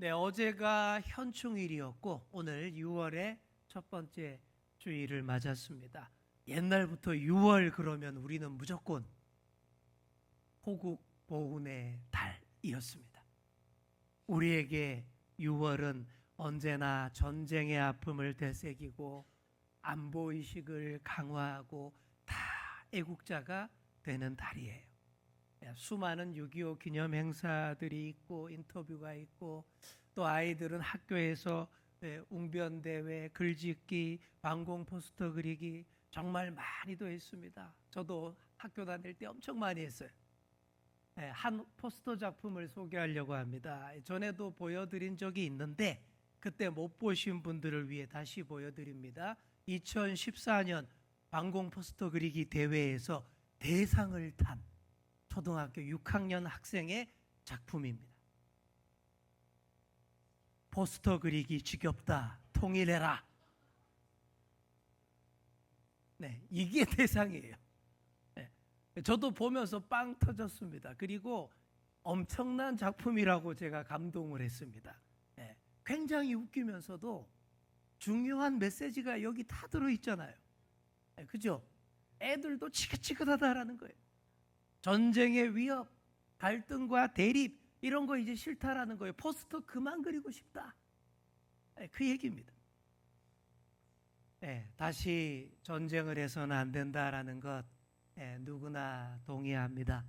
네, 어제가 현충일이었고 오늘 6월의 첫 번째 주일을 맞았습니다. 옛날부터 6월 그러면 우리는 무조건 호국 보훈의 달이었습니다. 우리에게 6월은 언제나 전쟁의 아픔을 되새기고 안보의식을 강화하고 다 애국자가 되는 달이에요. 수많은 6.25 기념 행사들이 있고 인터뷰가 있고 또 아이들은 학교에서 웅변대회, 글짓기, 방공 포스터 그리기 정말 많이도 했습니다. 저도 학교 다닐 때 엄청 많이 했어요. 한 포스터 작품을 소개하려고 합니다. 전에도 보여드린 적이 있는데 그때 못 보신 분들을 위해 다시 보여드립니다. 2014년 방공 포스터 그리기 대회에서 대상을 탄 초등학교 6학년 학생의 작품입니다. 포스터 그리기 지겹다. 통일해라. 네, 이게 대상이에요. 네, 저도 보면서 빵 터졌습니다. 그리고 엄청난 작품이라고 제가 감동을 했습니다. 네, 굉장히 웃기면서도 중요한 메시지가 여기 다 들어있잖아요. 네, 그죠? 애들도 지긋지긋하다라는 거예요. 전쟁의 위협, 갈등과 대립 이런 거 이제 싫다라는 거예요. 포스터 그만 그리고 싶다. 그 얘기입니다. 다시 전쟁을 해서는 안 된다라는 것 누구나 동의합니다.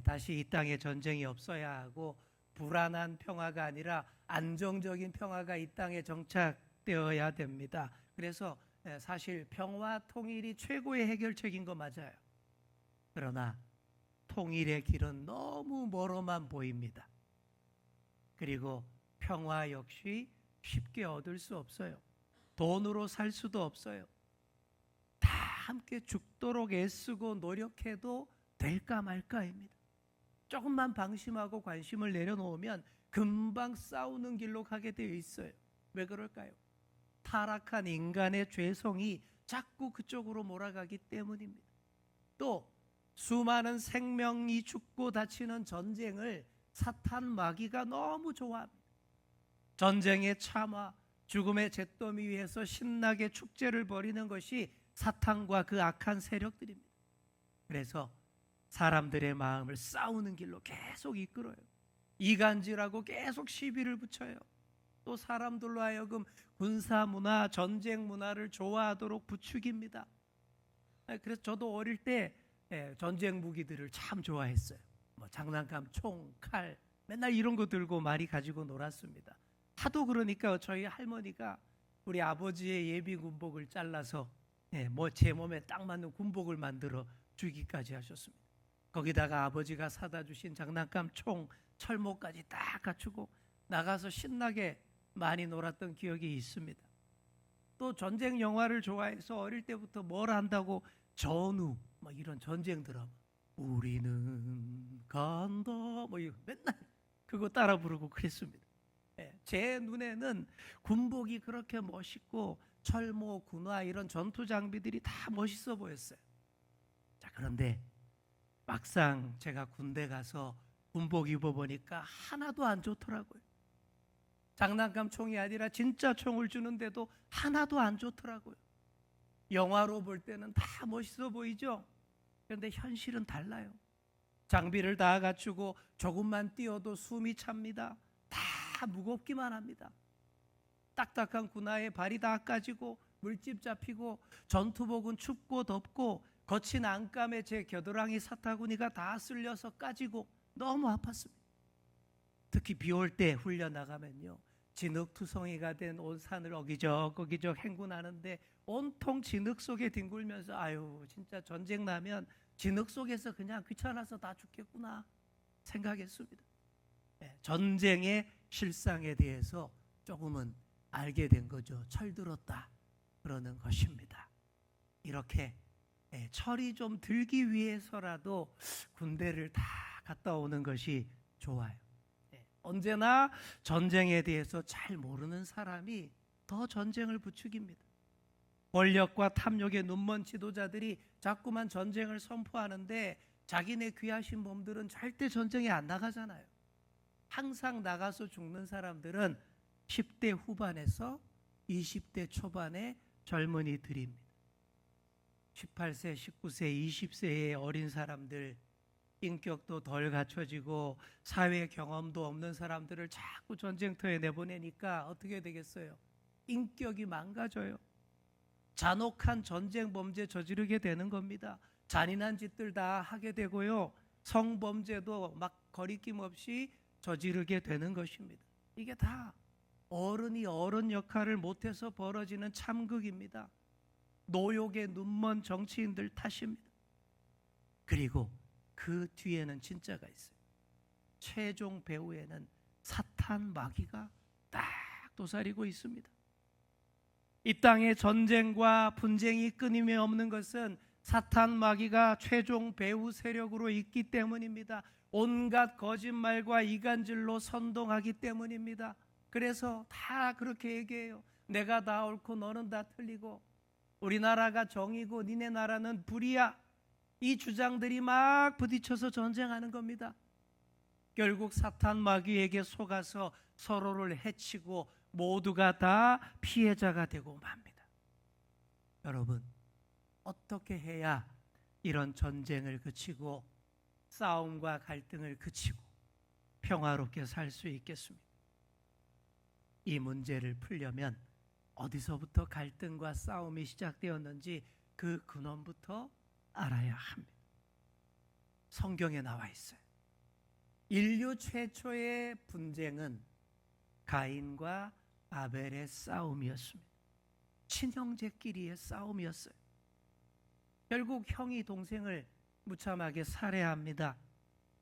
다시 이 땅에 전쟁이 없어야 하고 불안한 평화가 아니라 안정적인 평화가 이 땅에 정착되어야 됩니다. 그래서 사실 평화 통일이 최고의 해결책인 거 맞아요. 그러나 통일의 길은 너무 멀어만 보입니다. 그리고 평화 역시 쉽게 얻을 수 없어요. 돈으로 살 수도 없어요. 다 함께 죽도록 애쓰고 노력해도 될까 말까입니다. 조금만 방심하고 관심을 내려놓으면 금방 싸우는 길로 가게 되어 있어요. 왜 그럴까요? 타락한 인간의 죄성이 자꾸 그쪽으로 몰아가기 때문입니다. 또 수많은 생명이 죽고 다치는 전쟁을 사탄 마귀가 너무 좋아합니다. 전쟁의 참화, 죽음의 잿더미 위에서 신나게 축제를 벌이는 것이 사탄과 그 악한 세력들입니다. 그래서 사람들의 마음을 싸우는 길로 계속 이끌어요. 이간질하고 계속 시비를 붙여요. 또 사람들로 하여금 군사 문화, 전쟁 문화를 좋아하도록 부추깁니다. 그래서 저도 어릴 때 전쟁 무기들을 참 좋아했어요. 장난감, 총, 칼 맨날 이런 거 들고 많이 가지고 놀았습니다. 하도 그러니까 저희 할머니가 우리 아버지의 예비 군복을 잘라서 제 몸에 딱 맞는 군복을 만들어 주기까지 하셨습니다. 거기다가 아버지가 사다 주신 장난감, 총, 철모까지 딱 갖추고 나가서 신나게 많이 놀았던 기억이 있습니다. 또 전쟁 영화를 좋아해서 어릴 때부터 뭘 한다고 전우 이런 전쟁 드라마 우리는 간다 맨날 그거 따라 부르고 그랬습니다. 제 눈에는 군복이 그렇게 멋있고 철모, 군화 이런 전투 장비들이 다 멋있어 보였어요. 자, 그런데 막상 제가 군대 가서 군복 입어보니까 하나도 안 좋더라고요. 장난감 총이 아니라 진짜 총을 주는데도 하나도 안 좋더라고요. 영화로 볼 때는 다 멋있어 보이죠? 그런데 현실은 달라요. 장비를 다 갖추고 조금만 뛰어도 숨이 찹니다. 다 무겁기만 합니다. 딱딱한 군화에 발이 다 까지고 물집 잡히고 전투복은 춥고 덥고 거친 안감에 제 겨드랑이 사타구니가 다 쓸려서 까지고 너무 아팠습니다. 특히 비 올 때 훈련 나가면요. 진흙투성이가 된 온 산을 어기적 행군하는데 온통 진흙 속에 뒹굴면서 아유 진짜 전쟁 나면 진흙 속에서 그냥 귀찮아서 다 죽겠구나 생각했습니다. 전쟁의 실상에 대해서 조금은 알게 된 거죠. 철들었다 그러는 것입니다. 이렇게 철이 좀 들기 위해서라도 군대를 다 갔다 오는 것이 좋아요. 언제나 전쟁에 대해서 잘 모르는 사람이 더 전쟁을 부추깁니다. 권력과 탐욕의 눈먼 지도자들이 자꾸만 전쟁을 선포하는데 자기네 귀하신 몸들은 절대 전쟁에 안 나가잖아요. 항상 나가서 죽는 사람들은 10대 후반에서 20대 초반의 젊은이들입니다. 18세, 19세, 20세의 어린 사람들, 인격도 덜 갖춰지고 사회 경험도 없는 사람들을 자꾸 전쟁터에 내보내니까 어떻게 되겠어요? 인격이 망가져요. 잔혹한 전쟁 범죄 저지르게 되는 겁니다. 잔인한 짓들 다 하게 되고요. 성범죄도 막 거리낌 없이 저지르게 되는 것입니다. 이게 다 어른이 어른 역할을 못해서 벌어지는 참극입니다. 노욕의 눈먼 정치인들 탓입니다. 그리고 그 뒤에는 진짜가 있어요. 최종 배후에는 사탄 마귀가 딱 도사리고 있습니다. 이 땅에 전쟁과 분쟁이 끊임이 없는 것은 사탄 마귀가 최종 배후 세력으로 있기 때문입니다. 온갖 거짓말과 이간질로 선동하기 때문입니다. 그래서 다 그렇게 얘기해요. 내가 다 옳고 너는 다 틀리고 우리나라가 정이고 니네 나라는 불이야. 이 주장들이 막 부딪혀서 전쟁하는 겁니다. 결국 사탄 마귀에게 속아서 서로를 해치고 모두가 다 피해자가 되고 맙니다. 여러분, 어떻게 해야 이런 전쟁을 그치고 싸움과 갈등을 그치고 평화롭게 살 수 있겠습니까? 이 문제를 풀려면 어디서부터 갈등과 싸움이 시작되었는지 그 근원부터 알아야 합니다. 성경에 나와 있어요. 인류 최초의 분쟁은 가인과 아벨의 싸움이었습니다. 친형제끼리의 싸움이었어요. 결국 형이 동생을 무참하게 살해합니다.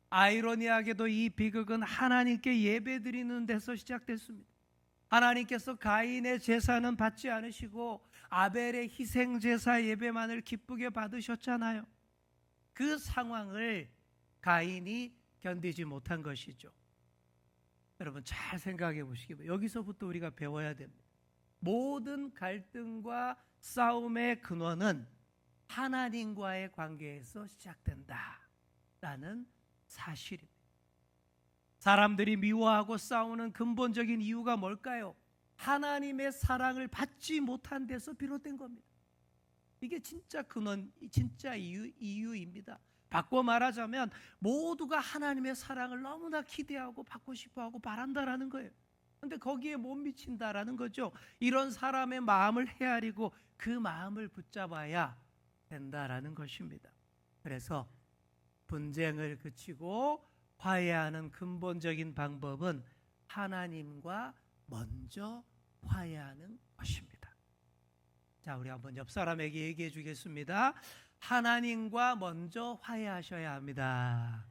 아이러니하게도 이 비극은 하나님께 예배드리는 데서 시작됐습니다. 하나님께서 가인의 제사는 받지 않으시고 아벨의 희생제사 예배만을 기쁘게 받으셨잖아요. 그 상황을 가인이 견디지 못한 것이죠. 여러분 잘 생각해 보시기 바랍니다. 여기서부터 우리가 배워야 됩니다. 모든 갈등과 싸움의 근원은 하나님과의 관계에서 시작된다라는 사실입니다. 사람들이 미워하고 싸우는 근본적인 이유가 뭘까요? 하나님의 사랑을 받지 못한 데서 비롯된 겁니다. 이게 진짜 근원, 진짜 이유입니다. 바꿔 말하자면 모두가 하나님의 사랑을 너무나 기대하고 받고 싶어하고 바란다라는 거예요. 그런데 거기에 못 미친다라는 거죠. 이런 사람의 마음을 헤아리고 그 마음을 붙잡아야 된다라는 것입니다. 그래서 분쟁을 그치고 화해하는 근본적인 방법은 하나님과 먼저 화해하는 것입니다. 자, 우리 한번 옆 사람에게 얘기해 주겠습니다. 하나님과 먼저 화해하셔야 합니다.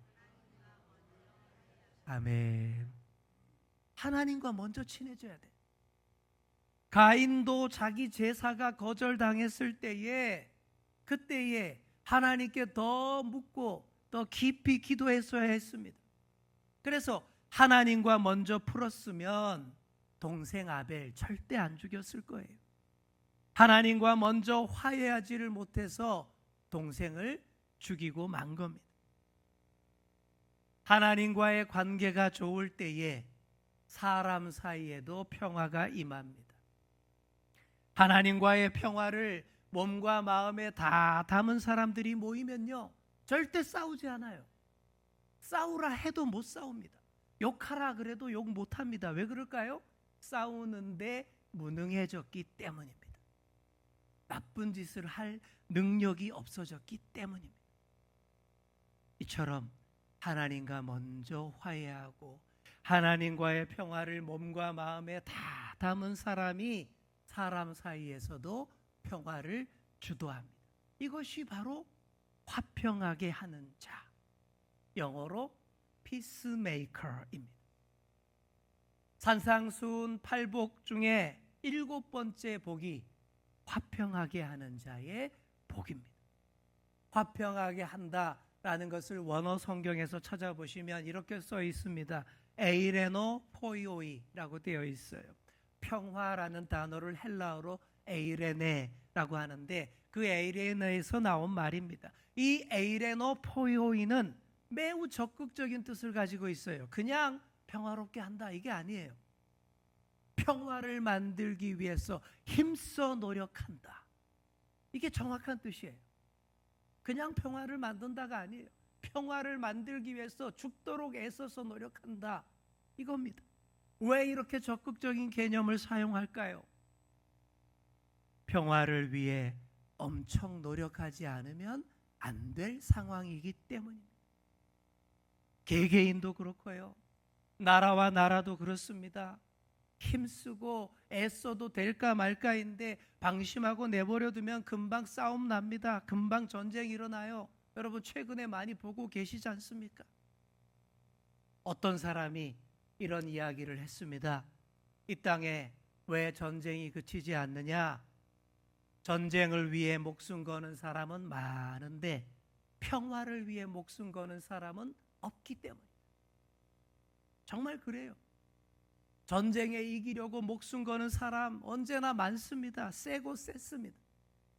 아멘. 하나님과 먼저 친해져야 돼. 가인도 자기 제사가 거절당했을 때에 그때에 하나님께 더 묻고 더 깊이 기도했어야 했습니다. 그래서 하나님과 먼저 풀었으면 동생 아벨 절대 안 죽였을 거예요. 하나님과 먼저 화해하지를 못해서 동생을 죽이고 만 겁니다. 하나님과의 관계가 좋을 때에 사람 사이에도 평화가 임합니다. 하나님과의 평화를 몸과 마음에 다 담은 사람들이 모이면요 절대 싸우지 않아요. 싸우라 해도 못 싸웁니다. 욕하라 그래도 욕 못합니다. 왜 그럴까요? 싸우는데 무능해졌기 때문입니다. 나쁜 짓을 할 능력이 없어졌기 때문입니다. 이처럼 하나님과 먼저 화해하고 하나님과의 평화를 몸과 마음에 다 담은 사람이 사람 사이에서도 평화를 주도합니다. 이것이 바로 화평하게 하는 자, 영어로 peacemaker입니다. 산상수훈 8복 중에 7번째 복이 화평하게 하는 자의 복입니다. 화평하게 한다라는 것을 원어 성경에서 찾아보시면 이렇게 써 있습니다. 에이레노 포이오이라고 되어 있어요. 평화라는 단어를 헬라어로 에이레네라고 하는데 그 에이레네에서 나온 말입니다. 이 에이레노 포이오이는 매우 적극적인 뜻을 가지고 있어요. 그냥 평화롭게 한다 이게 아니에요. 평화를 만들기 위해서 힘써 노력한다. 이게 정확한 뜻이에요. 그냥 평화를 만든다가 아니에요. 평화를 만들기 위해서 죽도록 애써서 노력한다. 이겁니다. 왜 이렇게 적극적인 개념을 사용할까요? 평화를 위해 엄청 노력하지 않으면 안 될 상황이기 때문입니다. 개개인도 그렇고요. 나라와 나라도 그렇습니다. 힘쓰고 애써도 될까 말까인데 방심하고 내버려 두면 금방 싸움 납니다. 금방 전쟁 일어나요. 여러분 최근에 많이 보고 계시지 않습니까? 어떤 사람이 이런 이야기를 했습니다. 이 땅에 왜 전쟁이 그치지 않느냐? 전쟁을 위해 목숨 거는 사람은 많은데 평화를 위해 목숨 거는 사람은 없기 때문입니다. 정말 그래요. 전쟁에 이기려고 목숨 거는 사람 언제나 많습니다. 세고 셌습니다.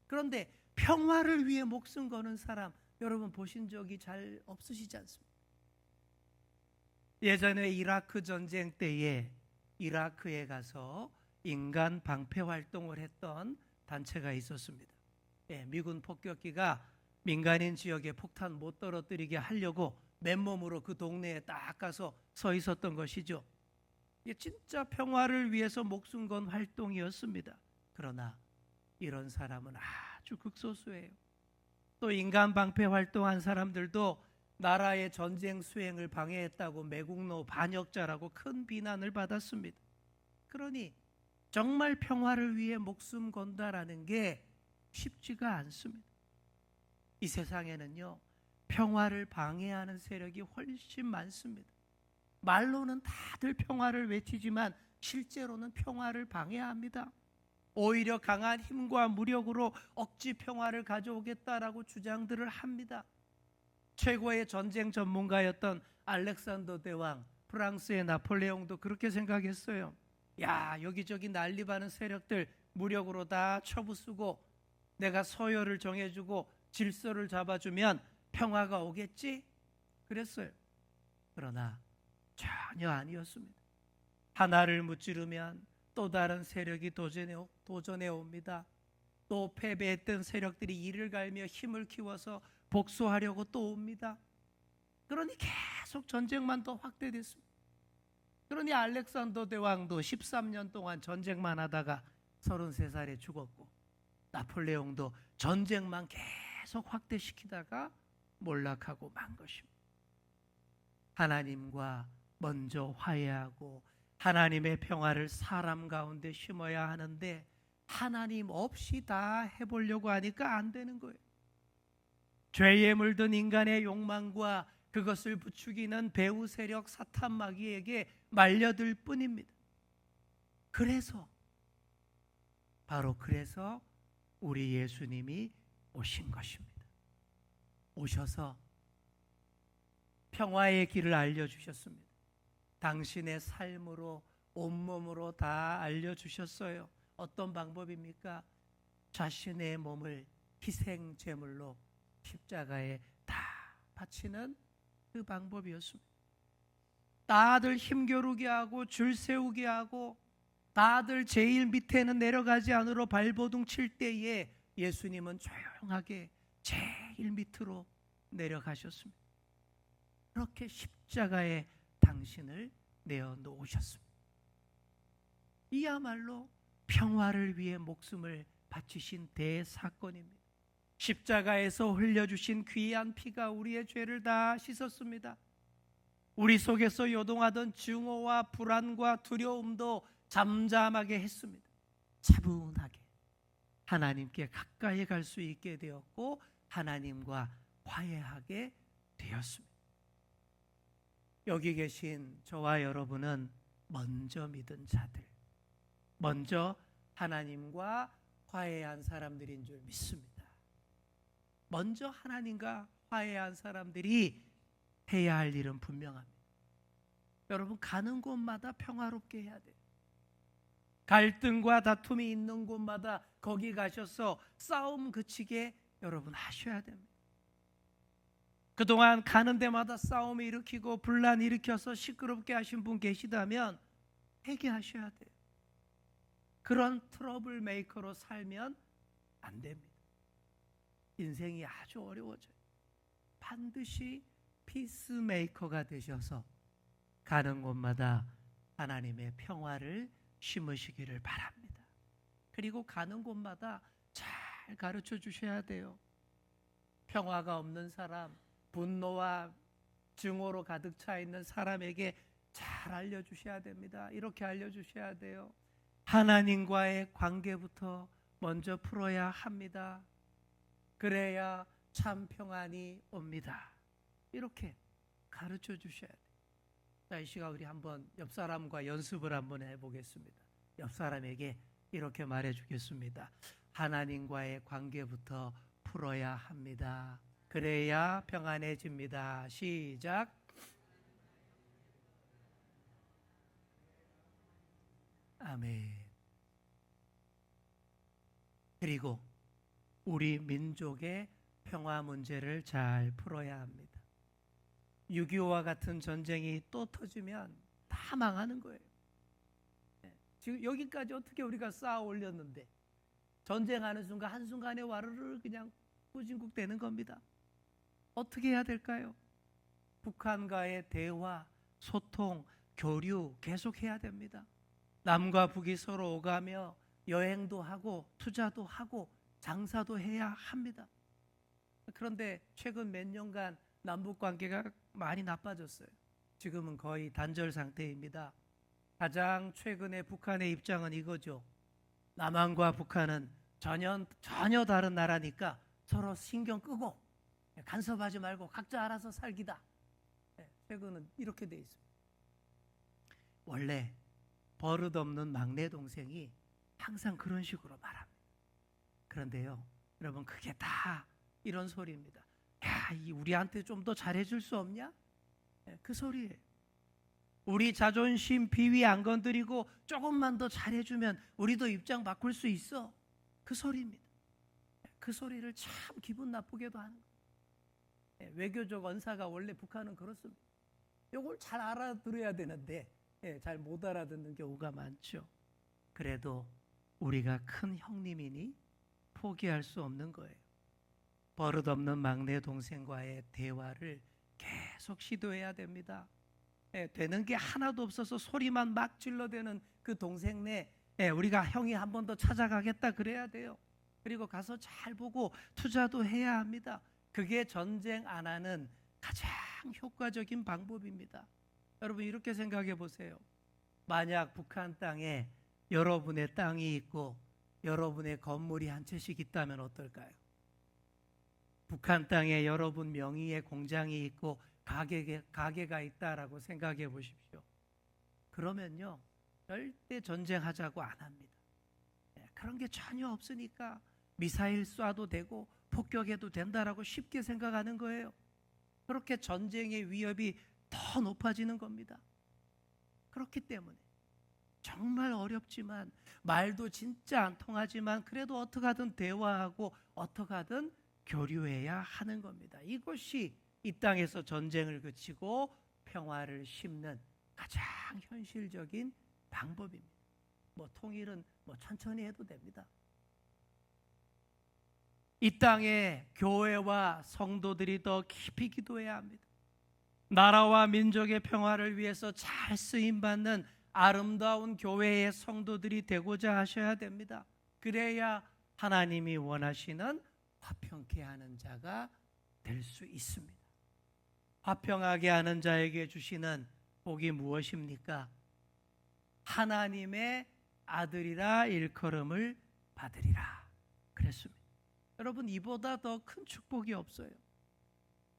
그런데 평화를 위해 목숨 거는 사람 여러분 보신 적이 잘 없으시지 않습니까? 예전에 이라크 전쟁 때에 이라크에 가서 인간 방패 활동을 했던 단체가 있었습니다. 미군 폭격기가 민간인 지역에 폭탄 못 떨어뜨리게 하려고 맨몸으로 그 동네에 딱 가서 서 있었던 것이죠. 이게 진짜 평화를 위해서 목숨 건 활동이었습니다. 그러나 이런 사람은 아주 극소수예요. 또 인간 방패 활동한 사람들도 나라의 전쟁 수행을 방해했다고 매국노 반역자라고 큰 비난을 받았습니다. 그러니 정말 평화를 위해 목숨 건다라는 게 쉽지가 않습니다. 이 세상에는요, 평화를 방해하는 세력이 훨씬 많습니다. 말로는 다들 평화를 외치지만 실제로는 평화를 방해합니다. 오히려 강한 힘과 무력으로 억지 평화를 가져오겠다라고 주장들을 합니다. 최고의 전쟁 전문가였던 알렉산더 대왕, 프랑스의 나폴레옹도 그렇게 생각했어요. 야, 여기저기 난리바는 세력들 무력으로 다 쳐부수고 내가 서열을 정해주고 질서를 잡아주면 평화가 오겠지? 그랬어요. 그러나 전혀 아니었습니다. 하나를 무찌르면 또 다른 세력이 도전해 옵니다. 또 패배했던 세력들이 이를 갈며 힘을 키워서 복수하려고 또 옵니다. 그러니 계속 전쟁만 더 확대됐습니다. 그러니 알렉산더 대왕도 13년 동안 전쟁만 하다가 33살에 죽었고 나폴레옹도 전쟁만 계속 확대시키다가 몰락하고 만 것입니다. 하나님과 먼저 화해하고 하나님의 평화를 사람 가운데 심어야 하는데 하나님 없이 다 해보려고 하니까 안 되는 거예요. 죄에 물든 인간의 욕망과 그것을 부추기는 배후 세력 사탄 마귀에게 말려들 뿐입니다. 바로 그래서 우리 예수님이 오신 것입니다. 오셔서 평화의 길을 알려주셨습니다. 당신의 삶으로 온몸으로 다 알려주셨어요. 어떤 방법입니까? 자신의 몸을 희생제물로 십자가에 다 바치는 그 방법이었습니다. 다들 힘겨루게 하고 줄 세우게 하고 다들 제일 밑에는 내려가지 않으러 발버둥 칠 때에 예수님은 조용하게 제일 밑으로 내려가셨습니다. 그렇게 십자가에 당신을 내어놓으셨습니다. 이야말로 평화를 위해 목숨을 바치신 대사건입니다. 십자가에서 흘려주신 귀한 피가 우리의 죄를 다 씻었습니다. 우리 속에서 요동하던 증오와 불안과 두려움도 잠잠하게 했습니다. 차분하게 하나님께 가까이 갈 수 있게 되었고 하나님과 화해하게 되었습니다. 여기 계신 저와 여러분은 먼저 믿은 자들, 먼저 하나님과 화해한 사람들인 줄 믿습니다. 먼저 하나님과 화해한 사람들이 해야 할 일은 분명합니다. 여러분 가는 곳마다 평화롭게 해야 돼요. 갈등과 다툼이 있는 곳마다 거기 가셔서 싸움 그치게 여러분 하셔야 됩니다. 그동안 가는 데마다 싸움을 일으키고 분란 일으켜서 시끄럽게 하신 분 계시다면 회개하셔야 돼요. 그런 트러블 메이커로 살면 안 됩니다. 인생이 아주 어려워져요. 반드시 피스메이커가 되셔서 가는 곳마다 하나님의 평화를 심으시기를 바랍니다. 그리고 가는 곳마다 잘 가르쳐 주셔야 돼요. 평화가 없는 사람, 분노와 증오로 가득 차 있는 사람에게 잘 알려주셔야 됩니다. 이렇게 알려주셔야 돼요. 하나님과의 관계부터 먼저 풀어야 합니다. 그래야 참 평안이 옵니다. 이렇게 가르쳐 주셔야 돼요. 자, 이 시간 우리 한번 옆 사람과 연습을 한번 해보겠습니다. 옆 사람에게 이렇게 말해주겠습니다. 하나님과의 관계부터 풀어야 합니다. 그래야 평안해집니다. 시작. 아멘. 그리고 우리 민족의 평화 문제를 잘 풀어야 합니다. 6.25와 같은 전쟁이 또 터지면 다 망하는 거예요. 지금 여기까지 어떻게 우리가 쌓아 올렸는데 전쟁하는 순간 한순간에 와르르 그냥 후진국 되는 겁니다. 어떻게 해야 될까요? 북한과의 대화, 소통, 교류 계속해야 됩니다. 남과 북이 서로 오가며 여행도 하고 투자도 하고 장사도 해야 합니다. 그런데 최근 몇 년간 남북 관계가 많이 나빠졌어요. 지금은 거의 단절 상태입니다. 가장 최근에 북한의 입장은 이거죠. 남한과 북한은 전혀 다른 나라니까 서로 신경 끄고 간섭하지 말고 각자 알아서 살기다. 최근은 이렇게 돼 있습니다. 원래 버릇없는 막내 동생이 항상 그런 식으로 말합니다. 그런데요, 여러분 그게 다 이런 소리입니다. 야, 우리한테 좀 더 잘해줄 수 없냐? 그 소리예요. 우리 자존심, 비위 안 건드리고 조금만 더 잘해주면 우리도 입장 바꿀 수 있어. 그 소리입니다. 그 소리를 참 기분 나쁘게도 하는 거예요. 외교적 언사가 원래 북한은 그렇습니다. 이걸 잘 알아들어야 되는데 잘 못 알아듣는 경우가 많죠. 그래도 우리가 큰 형님이니 포기할 수 없는 거예요. 버릇없는 막내 동생과의 대화를 계속 시도해야 됩니다. 되는 게 하나도 없어서 소리만 막 질러대는 그 동생네 우리가 형이 한 번 더 찾아가겠다 그래야 돼요. 그리고 가서 잘 보고 투자도 해야 합니다. 그게 전쟁 안 하는 가장 효과적인 방법입니다. 여러분 이렇게 생각해 보세요. 만약 북한 땅에 여러분의 땅이 있고 여러분의 건물이 한 채씩 있다면 어떨까요? 북한 땅에 여러분 명의의 공장이 있고 가게가 있다라고 생각해 보십시오. 그러면요 절대 전쟁하자고 안 합니다. 그런 게 전혀 없으니까 미사일 쏴도 되고 폭격해도 된다라고 쉽게 생각하는 거예요. 그렇게 전쟁의 위협이 더 높아지는 겁니다. 그렇기 때문에 정말 어렵지만 말도 진짜 안 통하지만 그래도 어떻게 하든 대화하고 어떻게 하든 교류해야 하는 겁니다. 이것이 이 땅에서 전쟁을 그치고 평화를 심는 가장 현실적인 방법입니다. 통일은 천천히 해도 됩니다. 이 땅에 교회와 성도들이 더 깊이 기도해야 합니다. 나라와 민족의 평화를 위해서 잘 쓰임받는 아름다운 교회의 성도들이 되고자 하셔야 됩니다. 그래야 하나님이 원하시는 화평케 하는 자가 될 수 있습니다. 화평하게 하는 자에게 주시는 복이 무엇입니까? 하나님의 아들이라 일컬음을 받으리라 그랬습니다. 여러분 이보다 더 큰 축복이 없어요.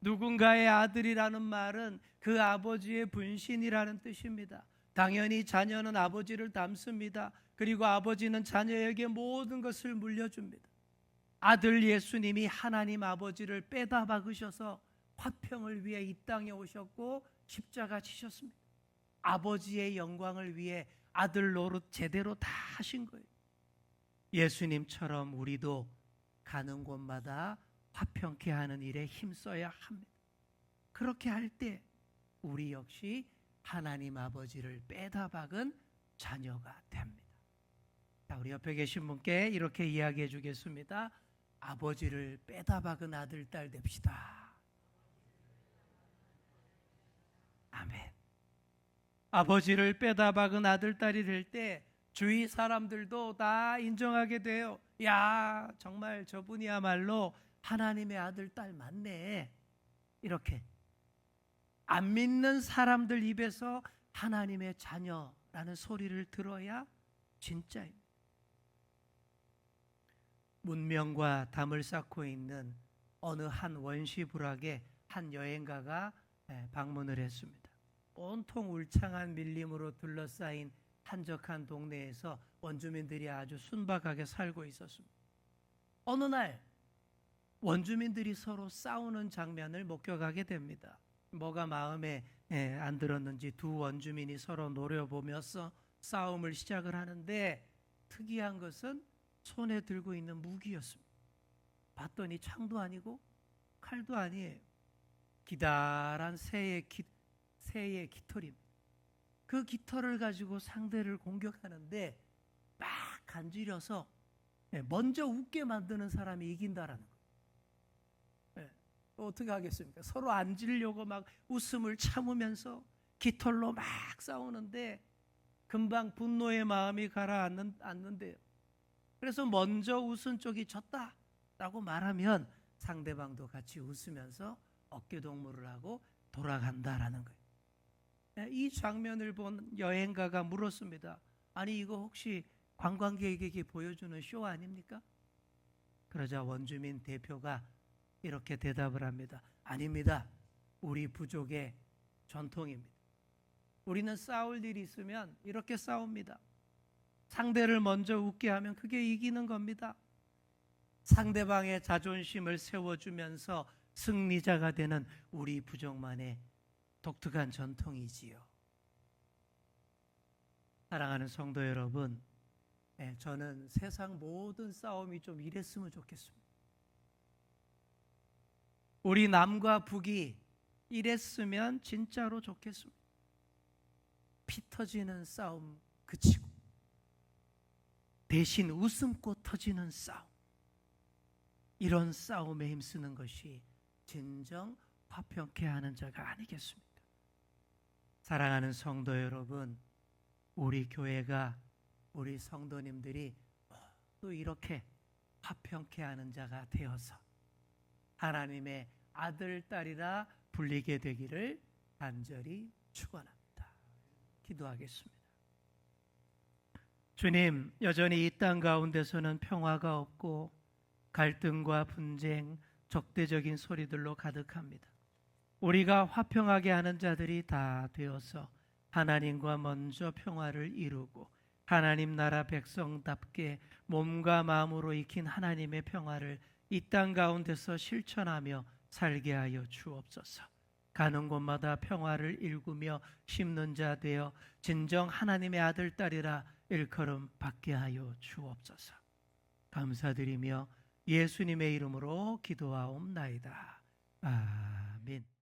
누군가의 아들이라는 말은 그 아버지의 분신이라는 뜻입니다. 당연히 자녀는 아버지를 닮습니다. 그리고 아버지는 자녀에게 모든 것을 물려줍니다. 아들 예수님이 하나님 아버지를 빼다 박으셔서 화평을 위해 이 땅에 오셨고 십자가 지셨습니다. 아버지의 영광을 위해 아들 노릇 제대로 다 하신 거예요. 예수님처럼 우리도 가는 곳마다 화평케 하는 일에 힘써야 합니다. 그렇게 할 때 우리 역시 하나님 아버지를 빼다 박은 자녀가 됩니다. 자, 우리 옆에 계신 분께 이렇게 이야기해 주겠습니다. 아버지를 빼다 박은 아들, 딸 됩시다. 아멘. 아버지를 빼다 박은 아들, 딸이 될 때 주위 사람들도 다 인정하게 돼요. 야, 정말 저분이야말로 하나님의 아들, 딸 맞네. 이렇게 안 믿는 사람들 입에서 하나님의 자녀라는 소리를 들어야 진짜입니다. 문명과 담을 쌓고 있는 어느 한 원시부락의 한 여행가가 방문을 했습니다. 온통 울창한 밀림으로 둘러싸인 한적한 동네에서 원주민들이 아주 순박하게 살고 있었습니다. 어느 날 원주민들이 서로 싸우는 장면을 목격하게 됩니다. 뭐가 마음에 안 들었는지 두 원주민이 서로 노려보면서 싸움을 시작을 하는데 특이한 것은 손에 들고 있는 무기였습니다. 봤더니 창도 아니고 칼도 아니에요. 기다란 새의 깃털입니다. 그 깃털을 가지고 상대를 공격하는데 막 간지려서 먼저 웃게 만드는 사람이 이긴다라는 거예요. 어떻게 하겠습니까? 서로 앉으려고 막 웃음을 참으면서 깃털로 막 싸우는데 금방 분노의 마음이 가라앉는데요. 그래서 먼저 웃은 쪽이 졌다라고 말하면 상대방도 같이 웃으면서 어깨동무를 하고 돌아간다라는 거예요. 이 장면을 본 여행가가 물었습니다. 아니 이거 혹시 관광객에게 보여주는 쇼 아닙니까? 그러자 원주민 대표가 이렇게 대답을 합니다. 아닙니다. 우리 부족의 전통입니다. 우리는 싸울 일이 있으면 이렇게 싸웁니다. 상대를 먼저 웃게 하면 그게 이기는 겁니다. 상대방의 자존심을 세워주면서 승리자가 되는 우리 부족만의 독특한 전통이지요. 사랑하는 성도 여러분, 저는 세상 모든 싸움이 좀 이랬으면 좋겠습니다. 우리 남과 북이 이랬으면 진짜로 좋겠습니다. 피 터지는 싸움 그치고 대신 웃음꽃 터지는 싸움, 이런 싸움에 힘쓰는 것이 진정 화평케 하는 자가 아니겠습니까? 사랑하는 성도 여러분, 우리 교회가, 우리 성도님들이 또 이렇게 화평케 하는 자가 되어서 하나님의 아들, 딸이라 불리게 되기를 간절히 축원합니다. 기도하겠습니다. 주님, 여전히 이 땅 가운데서는 평화가 없고 갈등과 분쟁, 적대적인 소리들로 가득합니다. 우리가 화평하게 하는 자들이 다 되어서 하나님과 먼저 평화를 이루고 하나님 나라 백성답게 몸과 마음으로 익힌 하나님의 평화를 이 땅 가운데서 실천하며 살게 하여 주옵소서. 가는 곳마다 평화를 일구며 심는 자 되어 진정 하나님의 아들, 딸이라 일컬음 받게 하여 주옵소서. 감사드리며 예수님의 이름으로 기도하옵나이다. 아멘.